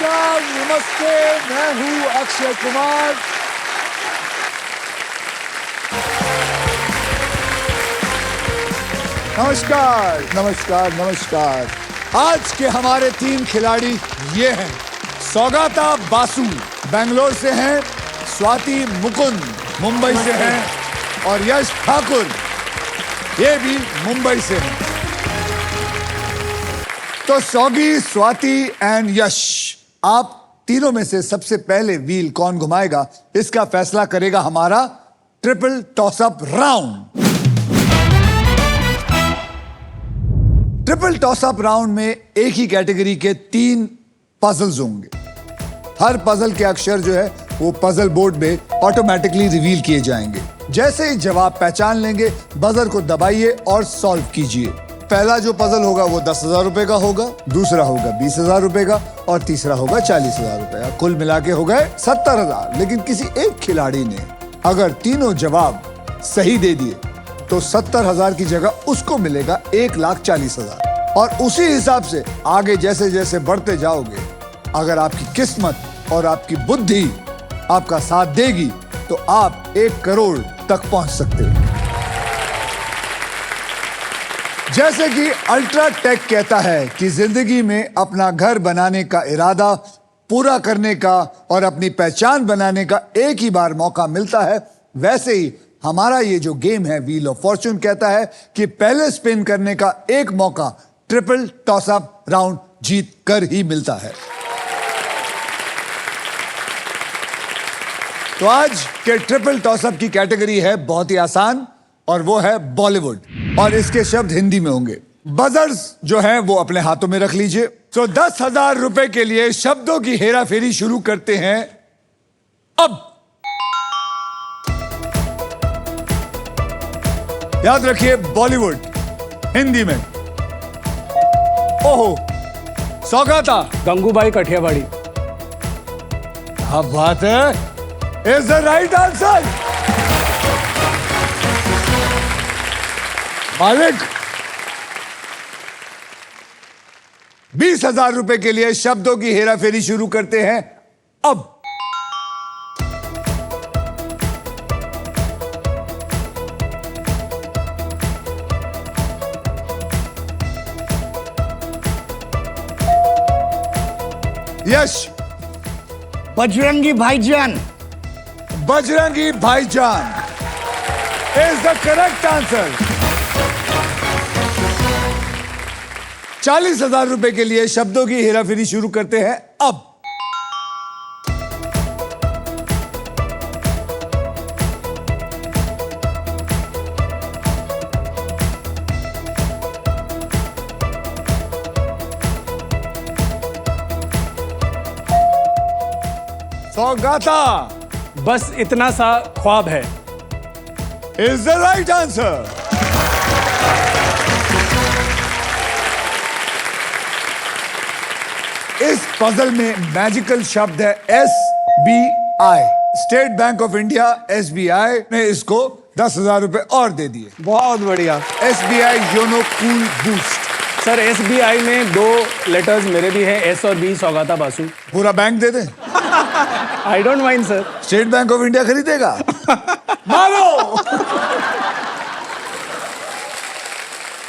नमस्कार नमस्ते, मैं हूं अक्षय कुमार। नमस्कार नमस्कार नमस्कार। आज के हमारे 3 खिलाड़ी ये हैं। सौगाता बासु बेंगलोर से हैं, स्वाति मुकुंद मुंबई से हैं और यश ठाकुर ये भी मुंबई से हैं। तो सौगी, स्वाति एंड यश, आप तीनों में से सबसे पहले व्हील कौन घुमाएगा इसका फैसला करेगा हमारा triple toss up round. Triple toss up round में एक ही कैटेगरी के 3 पजल्स होंगे। हर पजल के अक्षर जो है वो पजल बोर्ड में ऑटोमेटिकली रिवील किए जाएंगे। जैसे ही जवाब पहचान लेंगे बजर को दबाइए और सॉल्व कीजिए। पहला जो पजल होगा वो 10,000 रुपए का होगा, दूसरा होगा 20,000 रुपए का और तीसरा होगा 40,000 रुपए का। कुल मिला के हो गए 70,000। लेकिन किसी एक खिलाड़ी ने अगर तीनों जवाब सही दे दिए तो 70,000 की जगह उसको मिलेगा 1,40,000। और उसी हिसाब से आगे जैसे जैसे बढ़ते जाओगे, अगर आपकी किस्मत और आपकी बुद्धि आपका साथ देगी तो आप 1 करोड़ तक पहुंच सकते हो। जैसे कि अल्ट्राटेक कहता है कि जिंदगी में अपना घर बनाने का इरादा पूरा करने का और अपनी पहचान बनाने का एक ही बार मौका मिलता है, वैसे ही हमारा ये जो गेम है व्हील ऑफ फॉर्चून कहता है कि पहले स्पिन करने का एक मौका ट्रिपल टॉस अप राउंड जीत कर ही मिलता है। तो आज के ट्रिपल टॉस अप की कैटेगरी है बहुत ही आसान और वो है बॉलीवुड, और इसके शब्द हिंदी में होंगे। बजर्स जो है वो अपने हाथों में रख लीजिए। तो 10,000 रुपए के लिए शब्दों की हेरा फेरी शुरू करते हैं अब। याद रखिए बॉलीवुड हिंदी में। ओहो, सौगाता गंगूबाई कठियावाड़ी। क्या बात है, इज द राइट आंसर। मालिक 20,000 रुपए के लिए शब्दों की हेरा फेरी शुरू करते हैं अब। यश, बजरंगी भाईजान। बजरंगी भाईजान इज द करेक्ट आंसर। 40,000 रुपए के लिए शब्दों की हेराफेरी शुरू करते हैं अब। सौगाता, बस इतना सा ख्वाब है। Is the right answer. इस पजल में मैजिकल शब्द है SBI। State bank of India SBI ने इसको 10,000 रुपए और दे दिए। बहुत बढ़िया। SBI YONO cool boost. Sir SBI में 2 लेटर्स मेरे भी हैं, S और B, सौगाता बासु। पूरा bank they they. I don't mind sir. State bank of India खरीदेगा? मारो।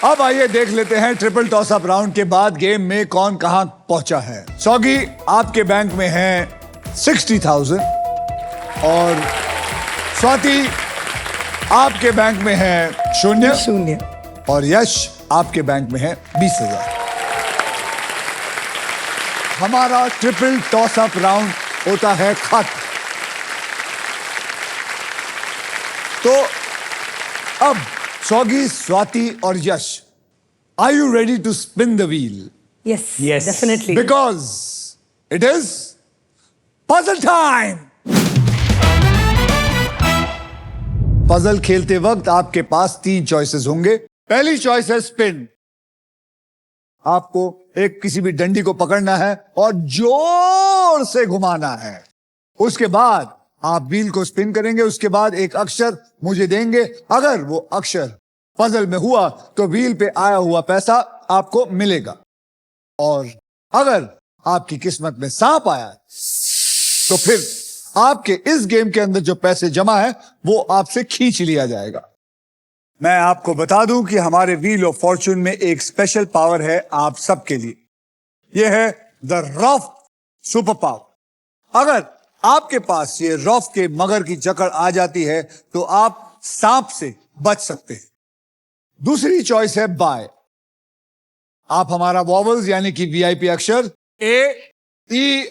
अब आइए देख लेते हैं ट्रिपल टॉस अप राउंड के बाद गेम में कौन कहां पहुंचा है। सौगी, आपके बैंक में है 60,000 और स्वाति आपके बैंक में है 0 और यश आपके बैंक में है 20,000। हमारा ट्रिपल टॉस अप राउंड होता है खत्म। तो अब सौगी, स्वाति और Yash, are you ready to spin the wheel? Yes, Yes. definitely. Because it is puzzle time. Puzzle खेलते वक्त आपके पास 3 चॉइसेस होंगे। पहली चॉइस है स्पिन। आपको एक किसी भी डंडी को पकड़ना है और जोर से घुमाना है। उसके बाद आप व्हील को स्पिन करेंगे। उसके बाद एक अक्षर मुझे देंगे। अगर वो अक्षर पजल में हुआ तो व्हील पे आया हुआ पैसा आपको मिलेगा, और अगर आपकी किस्मत में सांप आया है, तो फिर आपके इस गेम के अंदर जो पैसे जमा है वो आपसे खींच लिया जाएगा। मैं आपको बता दूं कि हमारे व्हील ऑफ फॉर्च्यून में एक स्पेशल पावर है आप सबके लिए। यह है द रॉफ सुपर पावर। अगर आपके पास ये रॉफ के मगर की जकड़ आ जाती है तो आप सांप से बच सकते हैं। दूसरी चॉइस है बाय। आप हमारा वॉवल्स यानी कि वीआईपी अक्षर AEIOU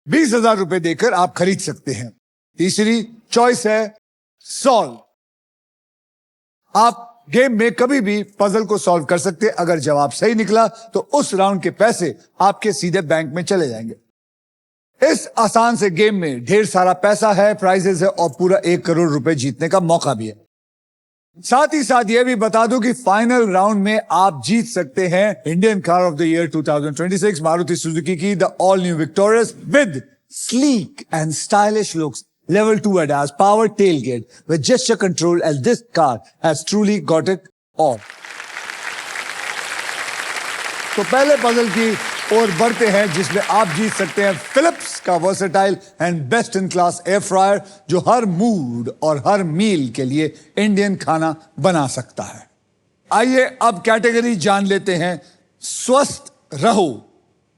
20,000 रुपए देकर आप खरीद सकते हैं। तीसरी चॉइस है सॉल्व। आप गेम में कभी भी पजल को सॉल्व कर सकते हैं। अगर जवाब सही निकला तो उस राउंड के पैसे आपके सीधे बैंक में चले जाएंगे। इस आसान से गेम में ढेर सारा पैसा है, प्राइजेस है और पूरा 1 करोड़ रुपए जीतने का मौका भी है। साथ ही साथ यह भी बता दूं कि फाइनल राउंड में आप जीत सकते हैं Indian car of the year 2026 Maruti Suzuki की the all new Victoris with sleek and stylish looks, level 2 ADAS, power tailgate with gesture control, and this car has truly got it all. तो पहले puzzle की ओर बढ़ते हैं जिसमें आप जीत सकते हैं फिलिप्स का versatile and best in class air fryer जो हर मूड और हर मील के लिए इंडियन खाना बना सकता है। आइए अब कैटेगरी जान लेते हैं स्वस्थ रहो।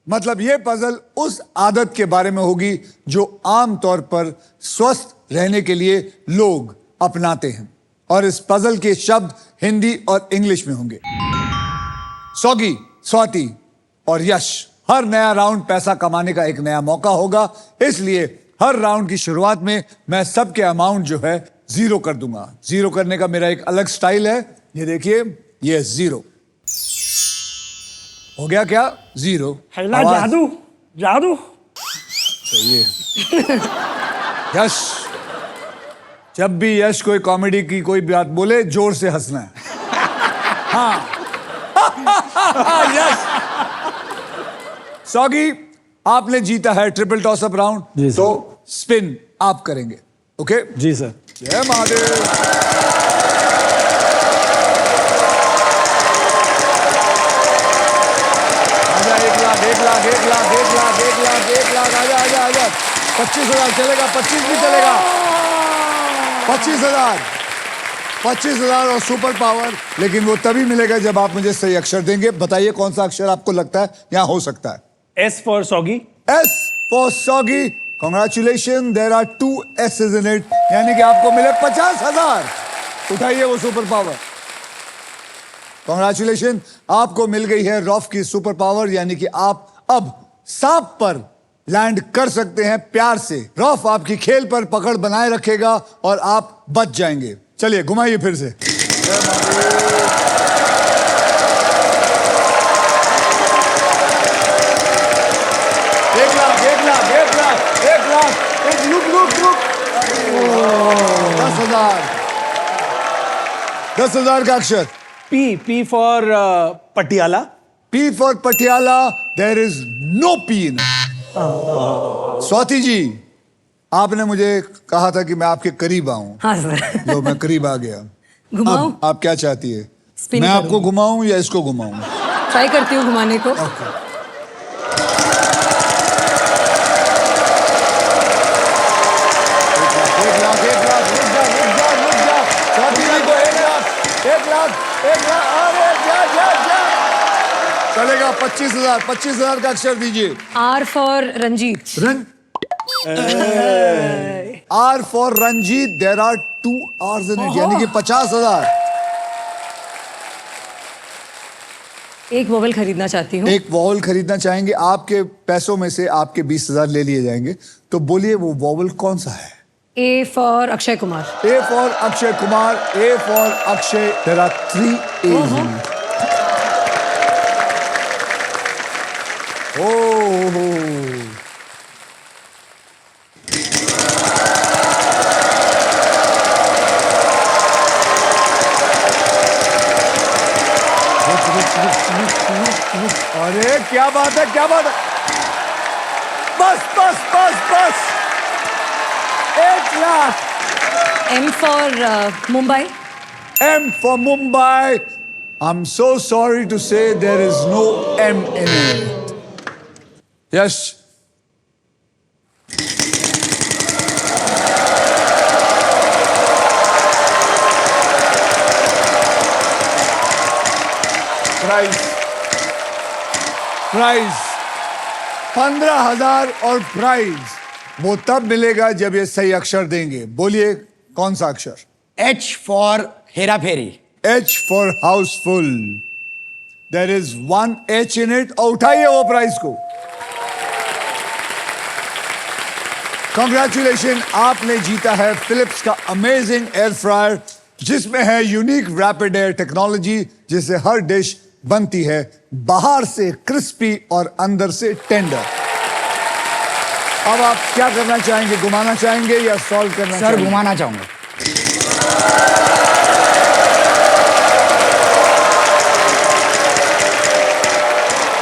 मतलब यह पजल उस आदत के बारे में होगी जो आमतौर पर स्वस्थ रहने के लिए लोग अपनाते हैं और इस पजल के शब्द हिंदी और इंग्लिश में होंगे। सौगी, स्वाति और यश। हर नया राउंड पैसा कमाने का एक नया मौका होगा, इसलिए हर राउंड की शुरुआत में मैं सबके अमाउंट जो है 0 कर दूंगा। 0 करने का मेरा एक अलग स्टाइल है। ये देखिए, ये 0 हो गया। क्या 0? हैला जादू जादू चाहिए। यश, जब भी यश कोई कॉमेडी की कोई बात बोले जोर से हंसना है। हाँ। यश। सौगी, आपने जीता है ट्रिपल टॉस अप राउंड, तो स्पिन आप करेंगे। ओके जी सर। जय महादेव। आजा 25,000 चलेगा, 25 भी चलेगा। 25,000 और सुपर पावर, लेकिन वो तभी मिलेगा जब आप मुझे सही अक्षर देंगे। बताइए कौन सा अक्षर आपको लगता है यहाँ हो सकता है? S for सौगी। S for सौगी। Congratulations, there are 2 S's in it, यानी कि आपको मिले 50,000। उठाइए वो सुपर पावर। Congratulations, आपको मिल गई है रॉफ की सुपर पावर, यानी कि आप अब सांप पर लैंड कर सकते हैं प्यार से। रॉफ आपकी खेल पर पकड़ बनाए रखेगा और आप बच जाएंगे। चलिए घुमाइए फिर से। 1 लाख, 1 लाख, 1 लाख, 1 लाख, रुक 10,000 का अक्षर। P for Patiala. P for Patiala. There is no P in. Swati ji, आपने मुझे कहा था कि मैं आपके करीब आऊं। हाँ सर। तो मैं करीब आ गया। घुमाऊं? अब आप क्या चाहती है? स्पिन मैं आपको करूंगी। घुमाऊं या इसको घुमाऊं? ट्राई करती हूँ घुमाने को। ओके। एक लाख, रुक जा। स्वाति जी को 1 लाख, अरे जा। चलेगा 25,000 का अक्षर दीजिए। R for Ranjit. R for Ranjit. There are 2 R's in it, यानी कि 50,000। एक वोवल खरीदना चाहती हूँ। एक वॉवल खरीदना चाहेंगे। आपके पैसों में से आपके 20,000 ले लिए जाएंगे। तो बोलिए वो वॉवल कौन सा है? A for Akshay Kumar. A for Akshay Kumar. A for Akshay. There are 3 A's in it. अरे क्या बात है, बस 1 lakh. M for Mumbai. M for Mumbai. I'm so sorry to say there is no M in it. Yash price price 15,000 और prize वो तब मिलेगा जब ये सही अक्षर देंगे। बोलिए कौन सा अक्षर? H for Hera Pheri. H for Housefull. There is 1 H in it. और उठाइए वो प्राइस को। कॉन्ग्रेचुलेशन, आपने जीता है फिलिप्स का अमेजिंग एयर फ्रायर जिसमें है यूनिक रैपिड एयर टेक्नोलॉजी, जिससे हर डिश बनती है बाहर से क्रिस्पी और अंदर से टेंडर। अब आप क्या करना चाहेंगे? घुमाना चाहेंगे या सॉल्व करना सर चाहेंगे? घुमाना चाहूंगा।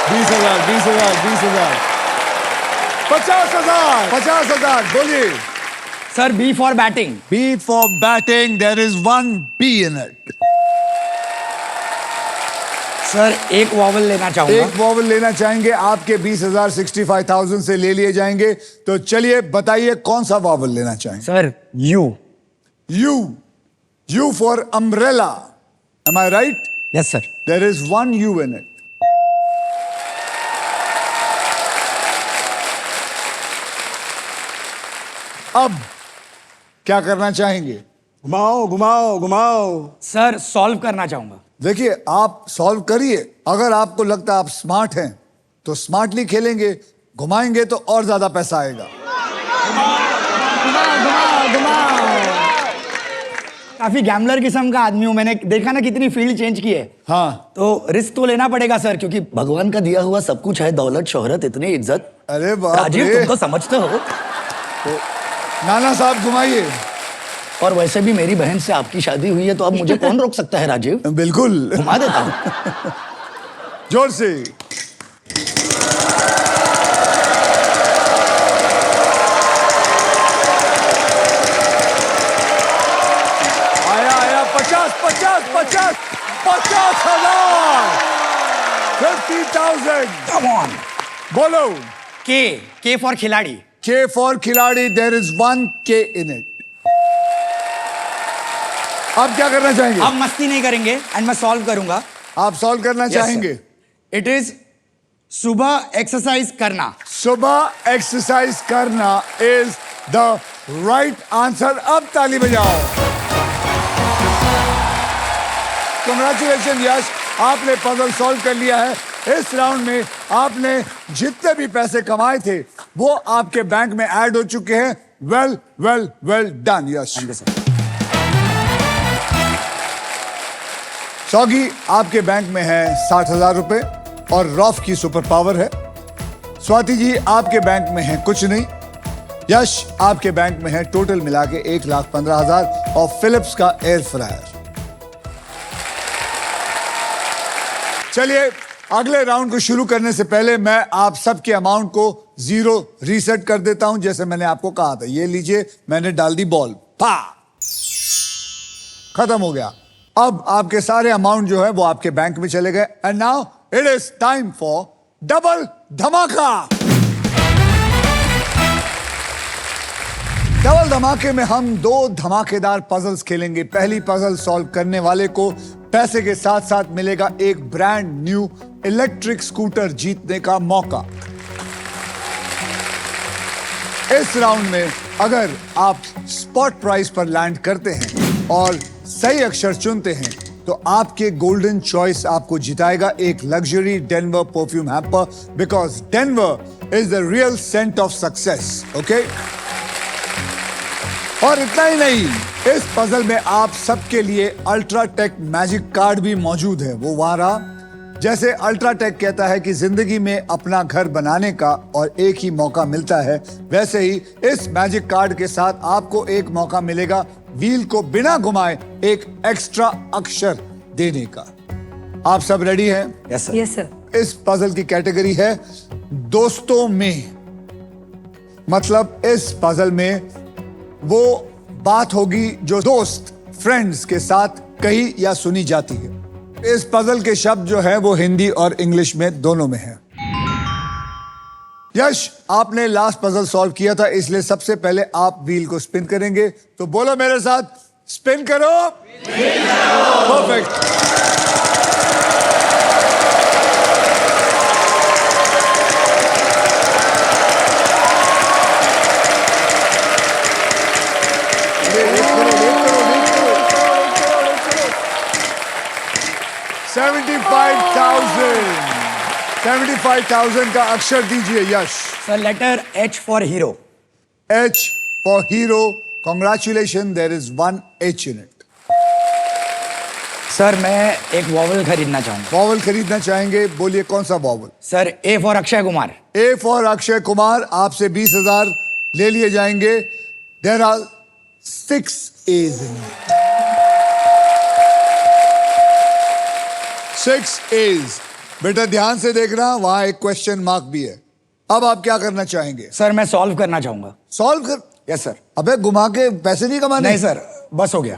20,000 20,000 20,000 50,000 50,000। बोलिए। Sir B for batting. B for batting, there is 1 B in it। Sir एक वॉवल लेना चाहूंगा। एक वॉवल लेना चाहेंगे, आपके 20,000 65,000 से ले लिए जाएंगे। तो चलिए बताइए कौन सा वॉवल लेना चाहेंगे? Sir U। U for umbrella, am I right? Yes sir. There is 1 U in it। अब क्या करना चाहेंगे? घुमाओ घुमाओ घुमाओ। सर सॉल्व करना चाहूंगा। देखिए, आप सॉल्व करिए। अगर आपको लगता है आप स्मार्ट हैं तो स्मार्टली खेलेंगे, घुमाएंगे तो और ज्यादा पैसा आएगा। काफी गैम्बलर किस्म का आदमी हूं, मैंने देखा ना कितनी फील्ड चेंज की है। हाँ, तो रिस्क तो लेना पड़ेगा सर, क्योंकि भगवान का दिया हुआ सब कुछ है, दौलत शोहरत इतनी इज्जत। अरे बाप राजीव रे। तुम तो समझते हो। नाना साहब घुमाइए। और वैसे भी मेरी बहन से आपकी शादी हुई है, तो अब मुझे कौन रोक सकता है राजीव? बिल्कुल, घुमा देता हूं। जोर से। आया 50,000 50,000 Come on। बोलो। K for खिलाड़ी। K for Khiladi, there is 1 K in it. आप क्या करना चाहेंगे? अब मस्ती नहीं करेंगे एंड मैं सॉल्व करूंगा। आप सॉल्व करना चाहेंगे? इट इज सुबह एक्सरसाइज करना। सुबह एक्सरसाइज करना इज द राइट आंसर। अब ताली बजाओ। कांग्रेचुलेशन यश, आपने पजल सॉल्व कर लिया है। इस राउंड में आपने जितने भी पैसे कमाए थे वो आपके बैंक में ऐड हो चुके हैं। वेल वेल वेल डन यश। सौगी, आपके बैंक में है 60,000 रुपए और रॉफ की सुपर पावर है। स्वाति जी, आपके बैंक में है कुछ नहीं। यश, आपके बैंक में है टोटल मिला के 1,15,000 और फिलिप्स का एयर फ्रायर। चलिए, अगले राउंड को शुरू करने से पहले मैं आप सबके अमाउंट को 0 रीसेट कर देता हूं, जैसे मैंने आपको कहा था। ये लीजिए, मैंने डाल दी बॉल, पा, खत्म हो गया। अब आपके सारे अमाउंट जो है वो आपके बैंक में चले गए। And now it is time for double धमाका। डबल धमाके में हम 2 धमाकेदार पजल्स खेलेंगे। पहली पजल सॉल्व करने वाले को पैसे के साथ साथ मिलेगा एक ब्रांड न्यू इलेक्ट्रिक स्कूटर जीतने का मौका। इस राउंड में अगर आप स्पॉट प्राइस पर लैंड करते हैं और सही अक्षर चुनते हैं तो आपके गोल्डन चॉइस आपको जिताएगा एक luxury Denver perfume hamper, because Denver is the real scent of success. Okay, और इतना ही नहीं, इस पजल में आप सबके लिए अल्ट्राटेक मैजिक कार्ड भी मौजूद है। वो वहां रहा। जैसे अल्ट्राटेक कहता है कि जिंदगी में अपना घर बनाने का और एक ही मौका मिलता है, वैसे ही इस मैजिक कार्ड के साथ आपको एक मौका मिलेगा व्हील को बिना घुमाए एक एक्स्ट्रा अक्षर देने का। आप सब रेडी हैं? Yes sir. Yes sir. इस पजल की कैटेगरी है दोस्तों में। मतलब इस पजल में वो बात होगी जो दोस्त फ्रेंड्स के साथ कही या सुनी जाती है। इस पजल के शब्द जो है वो हिंदी और इंग्लिश में दोनों में है। यश, आपने लास्ट पजल सॉल्व किया था, इसलिए सबसे पहले आप व्हील को स्पिन करेंगे। तो बोलो मेरे साथ, स्पिन करो। परफेक्ट। $75,000 का अक्षर दीजिए Yash. Sir letter H for hero. H for hero. Congratulations, there is one H in it. Sir मैं एक वॉवल खरीदना चाहूंगा। वॉवल खरीदना चाहेंगे, बोलिए कौन सा vowel? Sir A for Akshay Kumar. A for Akshay Kumar, आपसे 20,000 ले लिए जाएंगे। There are 6 A's in it. 6 A's. बेटा ध्यान से देखना, वहां एक क्वेश्चन मार्क भी है। अब आप क्या करना चाहेंगे? सर मैं सॉल्व करना चाहूंगा। सॉल्व कर। Yes sir. अबे घुमा के पैसे नहीं कमाने? नहीं सर, बस हो गया।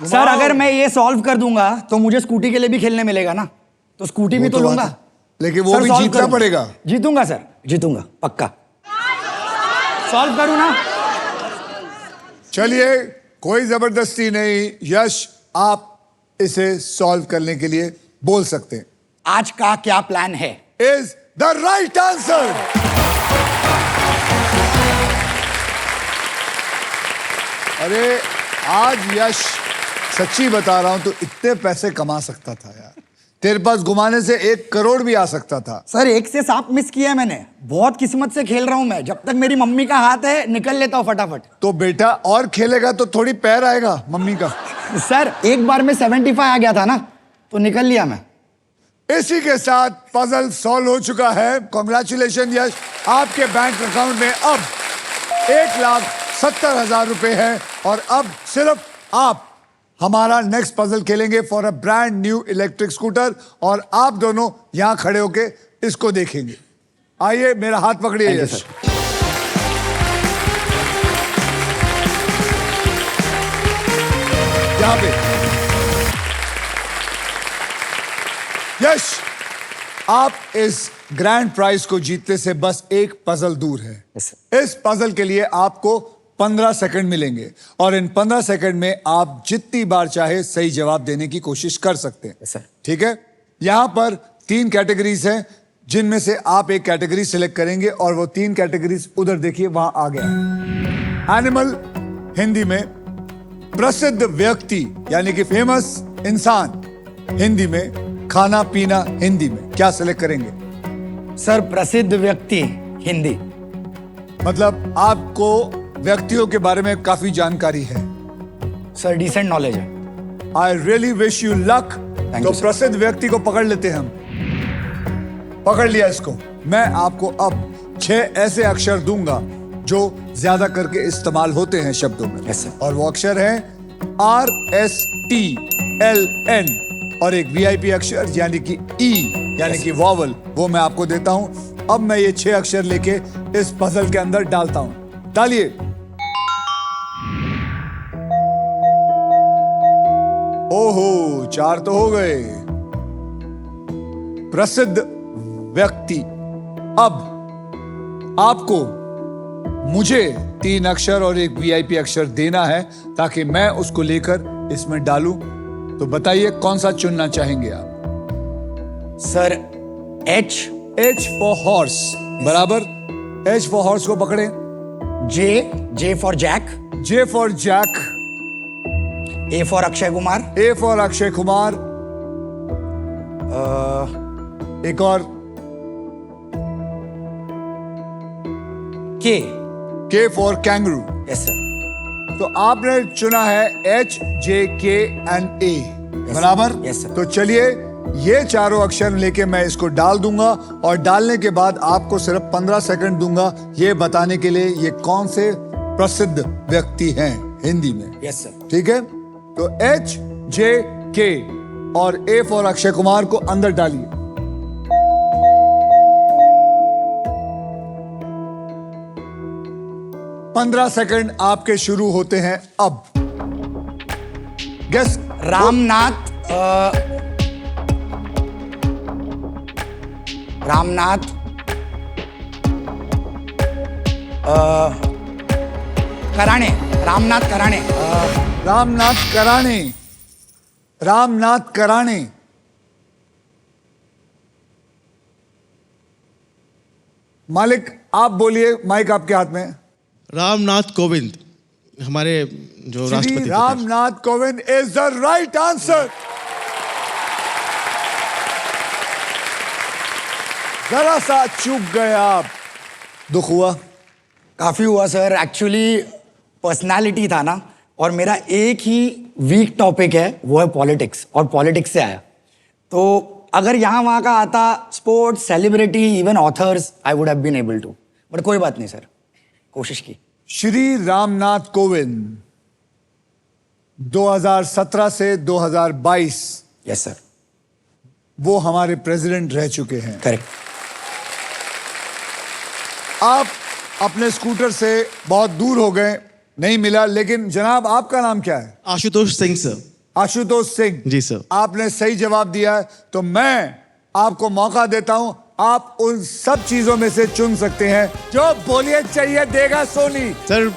सर अगर मैं ये सॉल्व कर दूंगा तो मुझे स्कूटी के लिए भी खेलने मिलेगा ना, तो स्कूटी भी तो लूंगा। लेकिन वो सर, भी solve जीतना करूं। पड़ेगा। जीतूंगा सर, जीतूंगा पक्का। सॉल्व करूं ना? चलिए, कोई जबरदस्ती नहीं। यश, आप इसे सॉल्व करने के लिए बोल सकते हैं। आज का क्या प्लान है? Is the right answer. अरे आज यश, सच्ची बता रहा हूं तो इतने पैसे कमा सकता था यार। तेरे पास घुमाने से 1 करोड़ भी आ सकता था। सर एक से 7 मिस किया है मैंने, बहुत किस्मत से खेल रहा हूं मैं। जब तक मेरी मम्मी का हाथ है निकल लेता हूं फटाफट। तो बेटा और खेलेगा तो थोड़ी पैर आएगा मम्मी का। सर एक बार में 75 आ गया था ना, तो निकल लिया मैं। इसी के साथ पजल सॉल्व हो चुका है। कॉन्ग्रेचुलेशन यश, आपके बैंक अकाउंट में अब 1,70,000 रुपए है। और अब सिर्फ आप हमारा नेक्स्ट पजल खेलेंगे for a brand new electric scooter, और आप दोनों यहां खड़े होके इसको देखेंगे। आइए, मेरा हाथ पकड़िए यश। यहां पे यश, आप इस ग्रैंड प्राइज को जीतने से बस एक पजल दूर है। इस पजल के लिए आपको 15 सेकंड मिलेंगे, और इन 15 सेकंड में आप जितनी बार चाहे सही जवाब देने की कोशिश कर सकते हैं। ठीक है? यहां पर 3 कैटेगरीज हैं, जिनमें से आप एक कैटेगरी सिलेक्ट करेंगे, और वो 3 कैटेगरीज उधर देखिए, वहां आ गया। एनिमल हिंदी में, प्रसिद्ध व्यक्ति यानी कि फेमस इंसान हिंदी में, खाना पीना हिंदी में। क्या सिलेक्ट करेंगे? सर प्रसिद्ध व्यक्ति हिंदी। मतलब आपको व्यक्तियों के बारे में काफी जानकारी है। सर डिसेंट नॉलेज है। I really wish you luck. तो you, sir. प्रसिद्ध व्यक्ति को पकड़ लेते हैं हम। पकड़ लिया इसको। मैं आपको अब 6 ऐसे अक्षर दूंगा जो ज्यादा करके इस्तेमाल होते हैं शब्दों में। Yes, sir. और वो अक्षर है RSTLN, और एक VIP अक्षर यानी कि E यानी कि वॉवल, वो मैं आपको देता हूं। अब मैं ये 6 अक्षर लेके इस पजल के अंदर डालता हूं। डालिए। ओहो, 4 तो हो गए। प्रसिद्ध व्यक्ति। अब आपको मुझे 3 अक्षर और एक VIP अक्षर देना है, ताकि मैं उसको लेकर इसमें डालूं। तो बताइए कौन सा चुनना चाहेंगे आप? सर H फॉर हॉर्स, बराबर। H फॉर हॉर्स को पकड़े। J for Jack. J for Jack. A for Akshay Kumar. A for Akshay Kumar. एक और K for kangaroo. Yes sir. तो आपने चुना है H, J, K and A, बराबर। Yes, sir. तो चलिए, ये चारों अक्षर लेके मैं इसको डाल दूंगा, और डालने के बाद आपको सिर्फ 15 सेकंड दूंगा ये बताने के लिए ये कौन से प्रसिद्ध व्यक्ति हैं हिंदी में। Yes sir. ठीक है? तो H, J, K और A फॉर अक्षय कुमार को अंदर डालिए। पंद्रह सेकंड आपके शुरू होते हैं अब। गेस। रामनाथ रामनाथ कराणे रामनाथ कराणे रामनाथ कराणे। रामनाथ कराणे। मालिक आप बोलिए, माइक आपके हाथ में। रामनाथ कोविंद, हमारे जो श्री राष्ट्रपति थे। Ramnath Kovind is the right answer. जरा सा चूक गए आप, दुख हुआ? काफी हुआ सर। एक्चुअली पर्सनालिटी था ना, और मेरा एक ही वीक टॉपिक है, वो है पॉलिटिक्स, और पॉलिटिक्स से आया। तो अगर यहाँ वहाँ का आता, sports, celebrity, even authors, I would have been able to, but कोई बात नहीं सर, कोशिश की। श्री रामनाथ कोविंद 2017 से 2022 यस सर, वो हमारे प्रेसिडेंट रह चुके हैं। करेक्ट। आप अपने स्कूटर से बहुत दूर हो गए, नहीं मिला, लेकिन जनाब आपका नाम क्या है? आशुतोष सिंह सर। आशुतोष सिंह जी सर। आपने सही जवाब दिया है, तो मैं आपको मौका देता हूं, आप उन सब चीजों में से चुन सकते हैं जो बोलिए चाहिए देगा सोनी। सर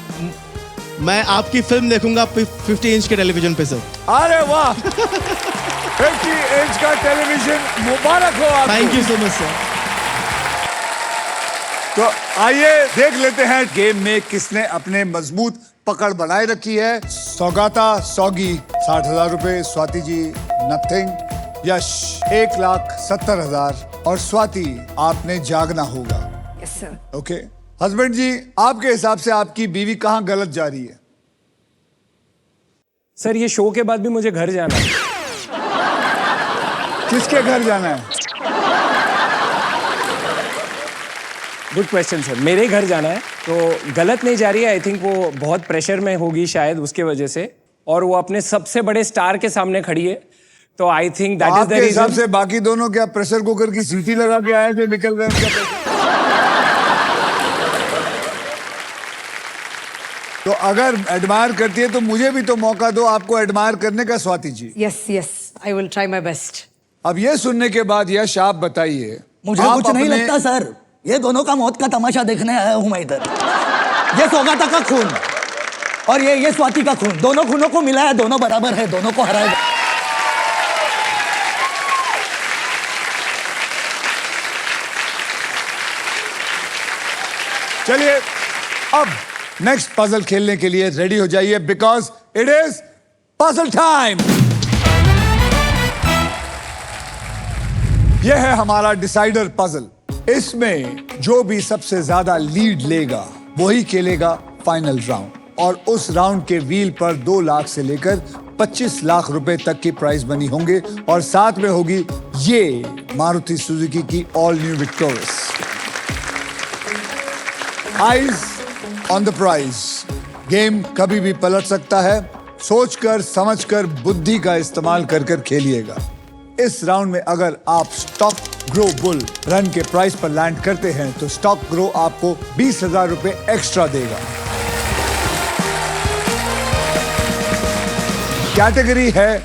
मैं आपकी फिल्म देखूंगा 50 इंच के टेलीविजन पे सर। अरे वाह 50 इंच का टेलीविजन, मुबारक हो आपको। Thank you so much sir. तो आइए देख लेते हैं गेम में किसने अपने मजबूत पकड़ बनाए रखी है। सौगाता सौगी 60,000 रुपए, स्वाति जी नथिंग, यश 1,70,000 और स्वाति आपने जागना होगा। Yes sir. ओके हस्बैंड जी, आपके हिसाब से आपकी बीवी कहाँ गलत जा रही है? सर ये शो के बाद भी मुझे घर जाना है। किसके घर जाना है? गुड क्वेश्चन सर, मेरे घर जाना है, तो गलत नहीं जा रही है। आई थिंक वो बहुत प्रेशर में होगी शायद उसके वजह से, और वो अपने सबसे बड़े स्टार के सामने खड़ी है, तो I think that is the आपके हिसाब रीजन। से बाकी दोनों क्या प्रेशर कुकर की सीटी लगा के आए थे, निकल गए उनका pressure? तो अगर एडमायर करती है तो मुझे भी तो मौका दो आपको एडमायर करने का, Swati ji. Yes yes, I will try my best. अब ये सुनने के बाद यश आप बताइए। मुझे आप कुछ नहीं अपने- लगता सर, ये दोनों का मौत का तमाशा देखने आया हूं मैं इधर। ये सौगाता का खून और ये स्वाति का खून, दोनों खूनों को मिला है, दोनों बराबर है, दोनों को हराएगा। चलिए अब नेक्स्ट पजल खेलने के लिए रेडी हो जाइए, because it is puzzle time. यह है हमारा डिसाइडर पजल। इसमें जो भी सबसे ज्यादा लीड लेगा वही खेलेगा फाइनल राउंड, और उस राउंड के व्हील पर 2 लाख से लेकर 25 लाख रुपए तक की प्राइस बनी होंगे, और साथ में होगी ये मारुति सुजुकी की all new Victorious. Eyes on the prize. Game कभी भी पलट सकता है, सोचकर समझकर बुद्धि का इस्तेमाल कर कर खेलिएगा। इस राउंड में अगर आप स्टॉक ग्रो बुल रन के प्राइस पर लैंड करते हैं तो स्टॉक ग्रो आपको 20,000 रुपए एक्स्ट्रा देगा। कैटेगरी है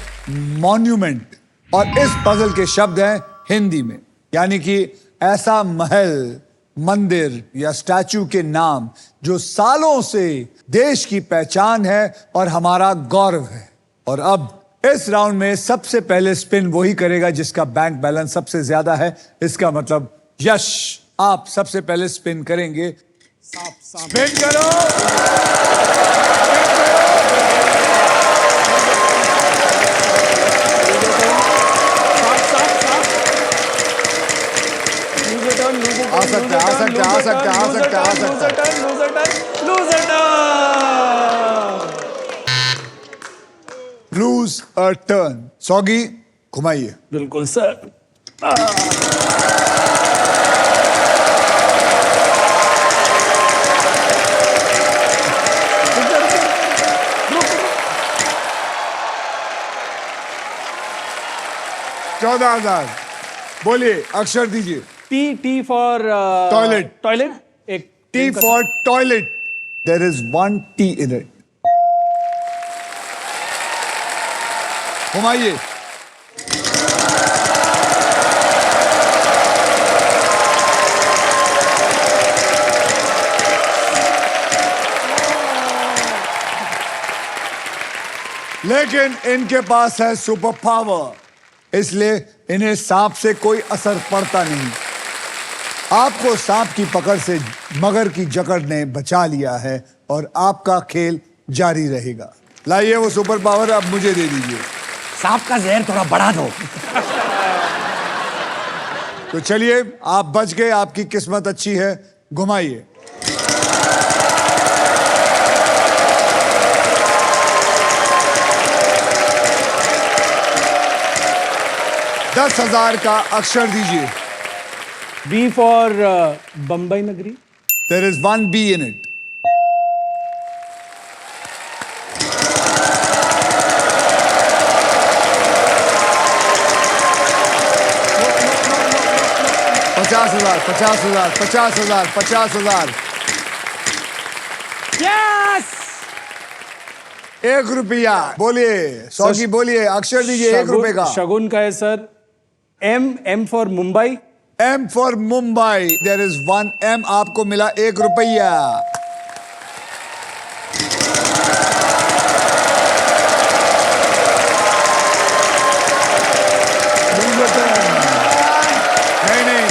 मॉन्यूमेंट, और इस पजल के शब्द हैं हिंदी में, यानी कि ऐसा महल, मंदिर या स्टैचू के नाम जो सालों से देश की पहचान है और हमारा गौरव है। और अब इस राउंड में सबसे पहले स्पिन वही करेगा जिसका बैंक बैलेंस सबसे ज्यादा है। इसका मतलब यश, आप सबसे पहले स्पिन करेंगे। स्पिन करो। आ सकता है, आ सकता है, आ सकता है, आ सकता है, आ सकता है। Lose a turn. सौगी घुमाइए। बिल्कुल सर। चौदह 14,000। बोलिए, अक्षर दीजिए। T for Toilet. टॉयलेट। एक T for toilet. There is one T in it. घुमाइए। लेकिन इनके पास है सुपर पावर, इसलिए इन्हें सांप से कोई असर पड़ता नहीं। आपको सांप की पकड़ से मगर की जकड़ ने बचा लिया है और आपका खेल जारी रहेगा। लाइए वो सुपर पावर अब मुझे दे दीजिए। सांप का जहर थोड़ा बढ़ा दो। तो चलिए, आप बच गए, आपकी किस्मत अच्छी है। घुमाइए। $10,000 का अक्षर दीजिए। B for Bombay Nagri. There is one B in it. $50,000 Yes! ₹1। बोलिए सौगी, बोलिए अक्षर दीजिए ₹1 का। शगुन का है sir. M for Mumbai. M for Mumbai. There is one M. आपको मिला ₹1। नहीं,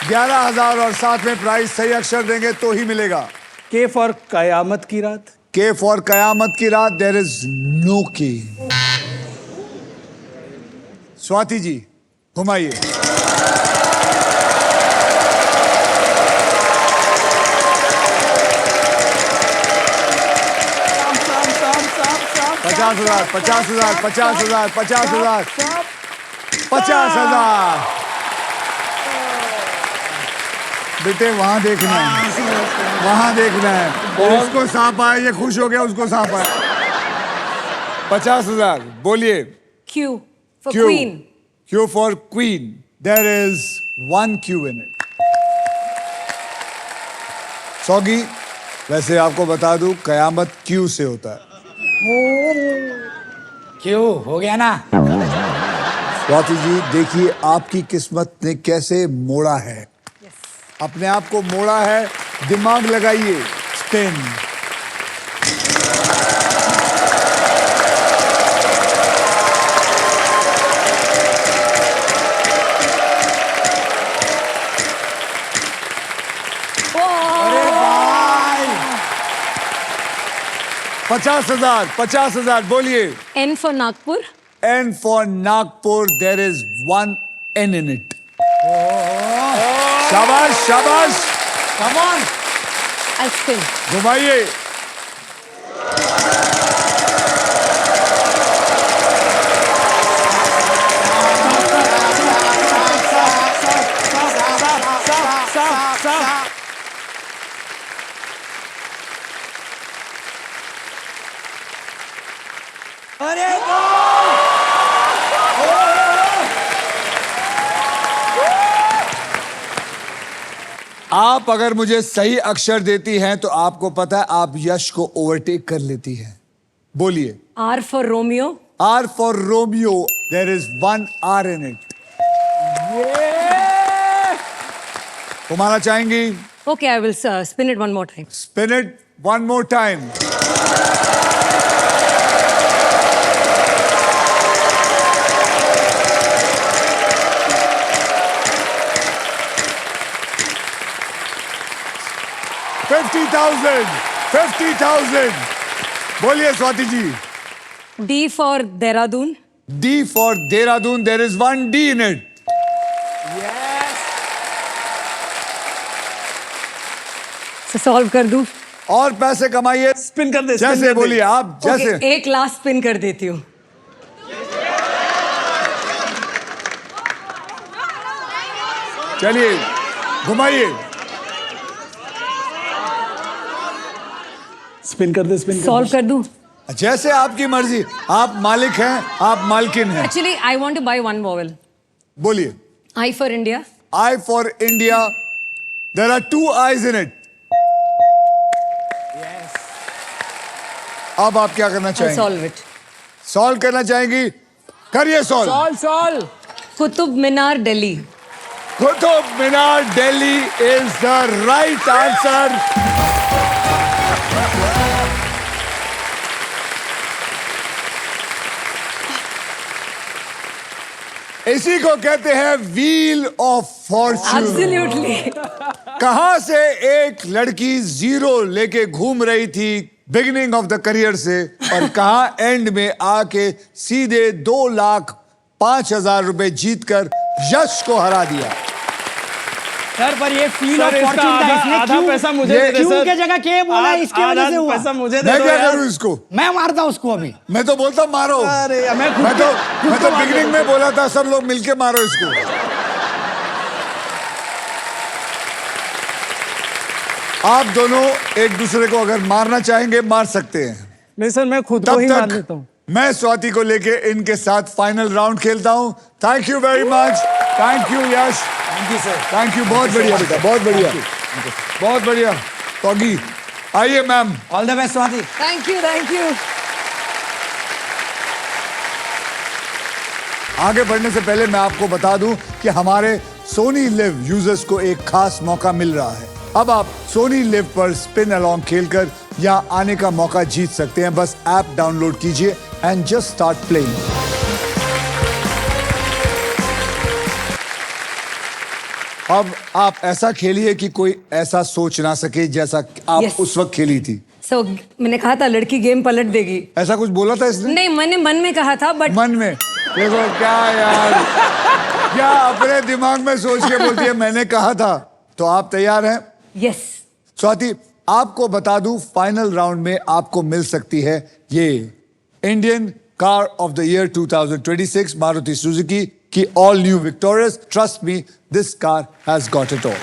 11,000 और साथ में प्राइस। सही अक्षर देंगे तो ही मिलेगा। K for कयामत की रात। के फॉर कयामत की रात। देयर इज नो के। स्वाति जी घुमाइए। $50,000 बेटे वहां देखना है, वहां देखना है। उसको सांप आया, ये खुश हो गया, उसको सांप आया। 50,000 बोलिए। Q for Q. Queen. Q for Queen. There is one Q in it. सौगी, वैसे आपको बता दूं कयामत Q से होता है। क्यों हो गया ना? स्वाति जी देखिए आपकी किस्मत ने कैसे मोड़ा है। अपने आप को मोड़ा है, दिमाग लगाइए। स्पिन। $50,000 बोलिए। N for Nagpur. N for Nagpur. There is one N in it. शाबाश शाबाश। Come on. I'll spin. घुमाइए। अरे आप अगर मुझे सही अक्षर देती हैं तो आपको पता है आप यश को ओवरटेक कर लेती हैं। बोलिए। R for Romeo. R for Romeo. There is one R in it. घुमाना चाहेंगी? Okay, I will spin it one more time. Spin it one more time. $50,000 बोलिए Swati ji. D for Dehradun. D for Dehradun. There is one D in it. So solve कर दूं? और पैसे कमाइए। Spin कर दे। जैसे बोलिए आप, जैसे। Okay, एक लास्ट स्पिन कर देती हूँ। चलिए घुमाइए। स्पिन कर दे। स्पिन सॉल्व कर दूं? जैसे आपकी मर्जी। आप मालिक हैं, आप मालकिन हैं। Actually, I want to buy one vowel. बोलिए। I for India. I for India. There are two I's in it. अब आप क्या करना I'll चाहेंगे? solve it. सॉल्व करना चाहेंगी? करिए solve. Solve. Qutub Minar, Delhi. Qutub Minar Delhi is the right answer. इसी को कहते हैं व्हील ऑफ फॉर्च्यून। Absolutely. कहां से एक लड़की जीरो लेके घूम रही थी बिगिनिंग ऑफ द करियर से, और कहां एंड में आके सीधे 2,05,000 रुपए जीतकर यश को हरा दिया। सर पर ये फील ऑफ सर, इसका फॉर्चून था, इसने आधा क्यों पैसा मुझे ये दे दे क्यों सर। के जगह के बोला, इसके वजह से हुआ। पैसा मुझे दे मैं दो क्या यार। करूं इसको? मैं मारता उसको अभी। मैं तो बोलता मारो। अरे मैं खुद मैं तो मार बिगिनिंग में बोला था सब लोग मिलके मारो इसको। आप दोनों एक दूसरे को अगर मारना चाहेंगे मार सकते हैं। नहीं सर, मैं खुद को तब ही मार लेता तक हूँ। मैं स्वाति को लेके इनके साथ फाइनल राउंड खेलता हूं। Thank you very much. Thank you Yash. Thank you sir. Thank you. बहुत बढ़िया बेटा, बहुत बढ़िया, बहुत बढ़िया। टॉगी आइए ma'am. All the best Swati. Thank you, thank you. आगे बढ़ने से पहले मैं आपको बता दूं कि हमारे सोनी लिव यूजर्स को एक खास मौका मिल रहा है। अब आप सोनी लिव पर स्पिन अलोंग खेलकर यहाँ आने का मौका जीत सकते हैं। बस ऐप डाउनलोड कीजिए एंड जस्ट स्टार्ट प्लेइंग। अब आप ऐसा खेलिए कि कोई ऐसा सोच ना सके जैसा आप Yes. उस वक्त खेली थी। So, मैंने कहा था लड़की गेम पलट देगी। ऐसा कुछ बोला था इसने नहीं, मैंने मन में कहा था, बट मन में? देखो क्या यार, क्या अपने दिमाग में सोच के बोलती है मैंने कहा था। तो आप तैयार हैं? यस। स्वाति, आपको बता दूं फाइनल राउंड में आपको मिल सकती है ये Indian car of the year 2026 Maruti Suzuki की all new Victoris. Trust me, this car has got it all.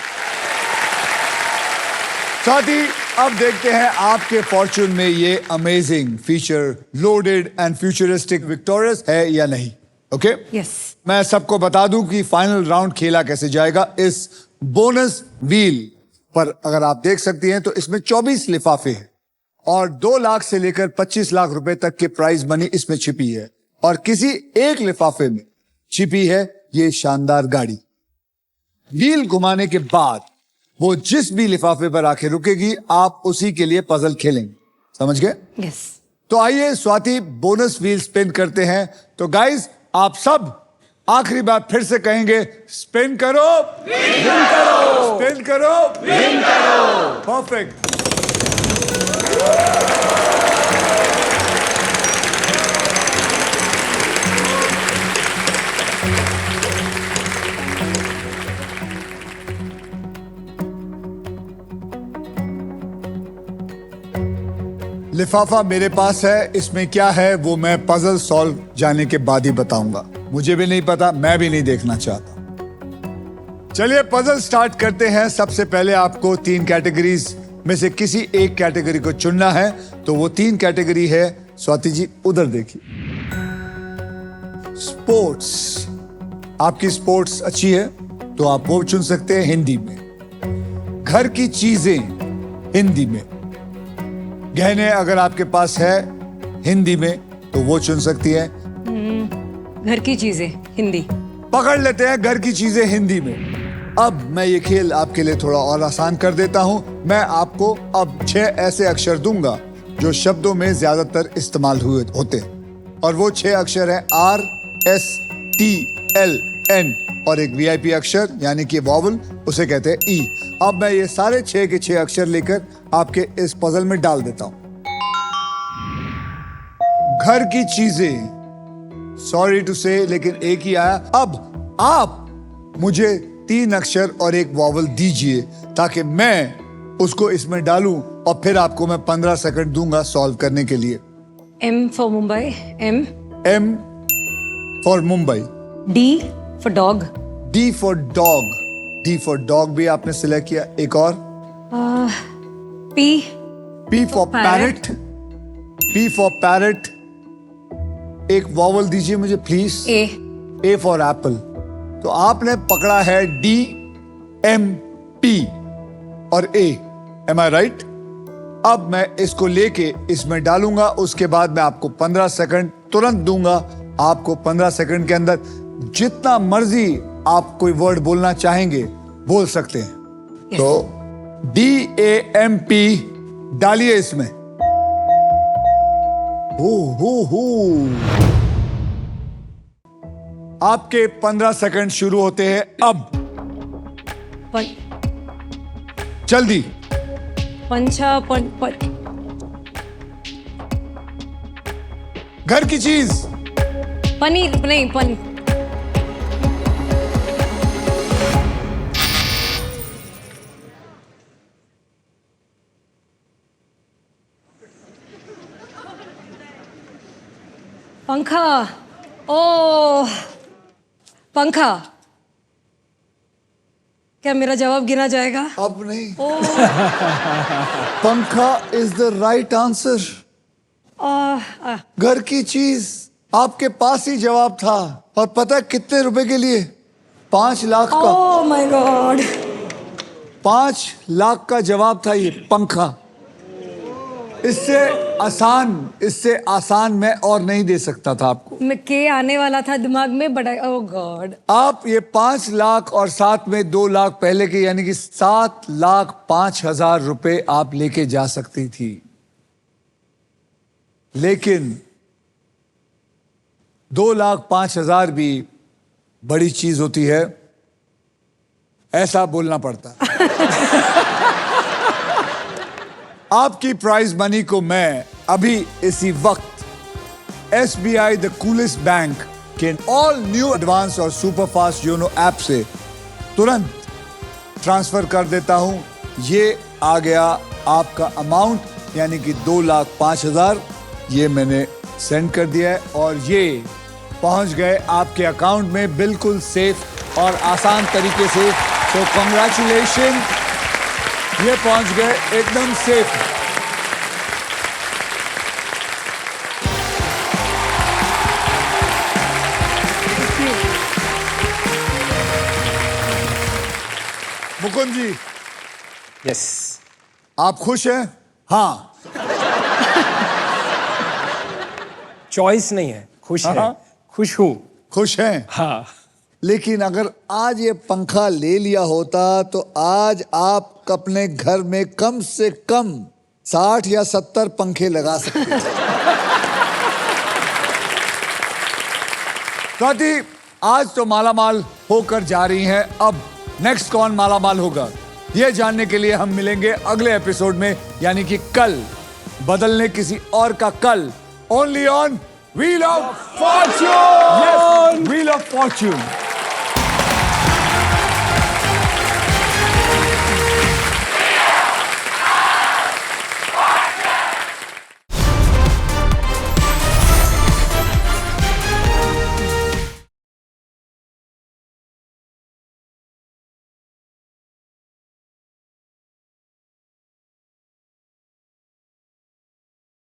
Swati, अब देखते हैं आपके फॉर्च्यून में ये amazing feature loaded and futuristic Victoris है या नहीं। Okay yes. मैं सबको बता दूं कि फाइनल राउंड खेला कैसे जाएगा। इस बोनस व्हील पर अगर आप देख सकती हैं तो इसमें 24 लिफाफे हैं और 2 लाख से लेकर 25 लाख रुपए तक के प्राइज मनी इसमें छिपी है, और किसी एक लिफाफे में छिपी है ये शानदार गाड़ी। व्हील घुमाने के बाद वो जिस भी लिफाफे पर आके रुकेगी आप उसी के लिए पजल खेलेंगे। समझ गए? यस। तो आइए स्वाति बोनस व्हील स्पिन करते हैं। तो गाइज आप सब आखिरी बार फिर से कहेंगे, स्पिन करो, विन करो, स्पिन करो, विन करो। परफेक्ट। लिफाफा मेरे पास है, इसमें क्या है वो मैं पजल सॉल्व जाने के बाद ही बताऊंगा। मुझे भी नहीं पता, मैं भी नहीं देखना चाहता। चलिए पजल स्टार्ट करते हैं। सबसे पहले आपको 3 कैटेगरीज में से किसी एक कैटेगरी को चुनना है। तो वो 3 कैटेगरी है, स्वाति जी उधर देखिए। स्पोर्ट्स, आपकी स्पोर्ट्स अच्छी है तो आप वो चुन सकते हैं हिंदी में। घर की चीजें हिंदी में। गहने अगर आपके पास है हिंदी में तो वो चुन सकती है। घर की चीजें हिंदी। पकड़ लेते हैं घर की चीजें हिंदी में। अब मैं ये खेल आपके लिए थोड़ा और आसान कर देता हूं। मैं आपको अब 6 ऐसे अक्षर दूंगा जो शब्दों में ज्यादातर इस्तेमाल हुए होते हैं, और वो 6 अक्षर हैं RSTLN और एक VIP अक्षर यानी कि वॉवल, उसे कहते हैं E। अब मैं ये सारे 6 के 6 अक्षर लेकर आपके इस पजल में डाल देता हूं। घर की चीजें, सॉरी टू से लेकिन एक ही आया। अब आप मुझे 3 अक्षर और एक वॉवल दीजिए ताकि मैं उसको इसमें डालूं, और फिर आपको मैं 15 सेकंड दूंगा सॉल्व करने के लिए। M for Mumbai. M for Mumbai. D for dog. D for dog. D for dog भी आपने सिलेक्ट किया। एक और P. P for Parrot. Parrot. P for parrot. एक वॉवल दीजिए मुझे please. A. A for Apple. तो आपने पकड़ा है D, M, P और A। Am I right? अब मैं इसको लेके इसमें डालूंगा, उसके बाद मैं आपको 15 सेकंड तुरंत दूंगा। आपको 15 सेकंड के अंदर जितना मर्जी आप कोई वर्ड बोलना चाहेंगे बोल सकते हैं। तो DAMP डालिए इसमें। हो आपके 15 सेकंड शुरू होते हैं अब। जल्दी। पंचा घर की चीज। पनीर नहीं पन पंखा। ओ पंखा। क्या मेरा जवाब गिना जाएगा? अब नहीं। ओ पंखा इज द राइट आंसर। घर की चीज आपके पास ही जवाब था। और पता है कितने रुपए के लिए? 5 लाख का। Oh my God. 5 लाख का जवाब था ये पंखा। इससे आसान मैं और नहीं दे सकता था आपको। मैं के आने वाला था दिमाग में बट ओह गॉड। आप ये 5 लाख और साथ में 2 लाख पहले के, यानी कि 7,05,000 रुपए आप लेके जा सकती थी। लेकिन 2,05,000 भी बड़ी चीज होती है, ऐसा बोलना पड़ता है। आपकी प्राइज मनी को मैं अभी इसी वक्त SBI द कूलेस्ट बैंक के ऑल न्यू एडवांस और सुपर फास्ट योनो ऐप से तुरंत ट्रांसफर कर देता हूं। ये आ गया आपका अमाउंट, यानी कि 2,05,000। ये मैंने सेंड कर दिया है और ये पहुंच गए आपके अकाउंट में बिल्कुल सेफ और आसान तरीके से। तो कांग्रेचुलेशन, ये पहुंच गए एकदम सेफ। मुकुंद जी, यस। आप खुश हैं? हाँ। चॉइस नहीं है, खुश है। खुश हूं। खुश हैं? हाँ। लेकिन अगर आज ये पंखा ले लिया होता तो आज आप अपने घर में कम से कम 60 या 70 पंखे लगा सकते थे। स्वाति आज तो मालामाल होकर जा रही हैं। अब नेक्स्ट कौन मालामाल होगा ये जानने के लिए हम मिलेंगे अगले एपिसोड में, यानी कि कल। बदलने किसी और का कल, only on wheel of Fortune. Wheel of Fortune.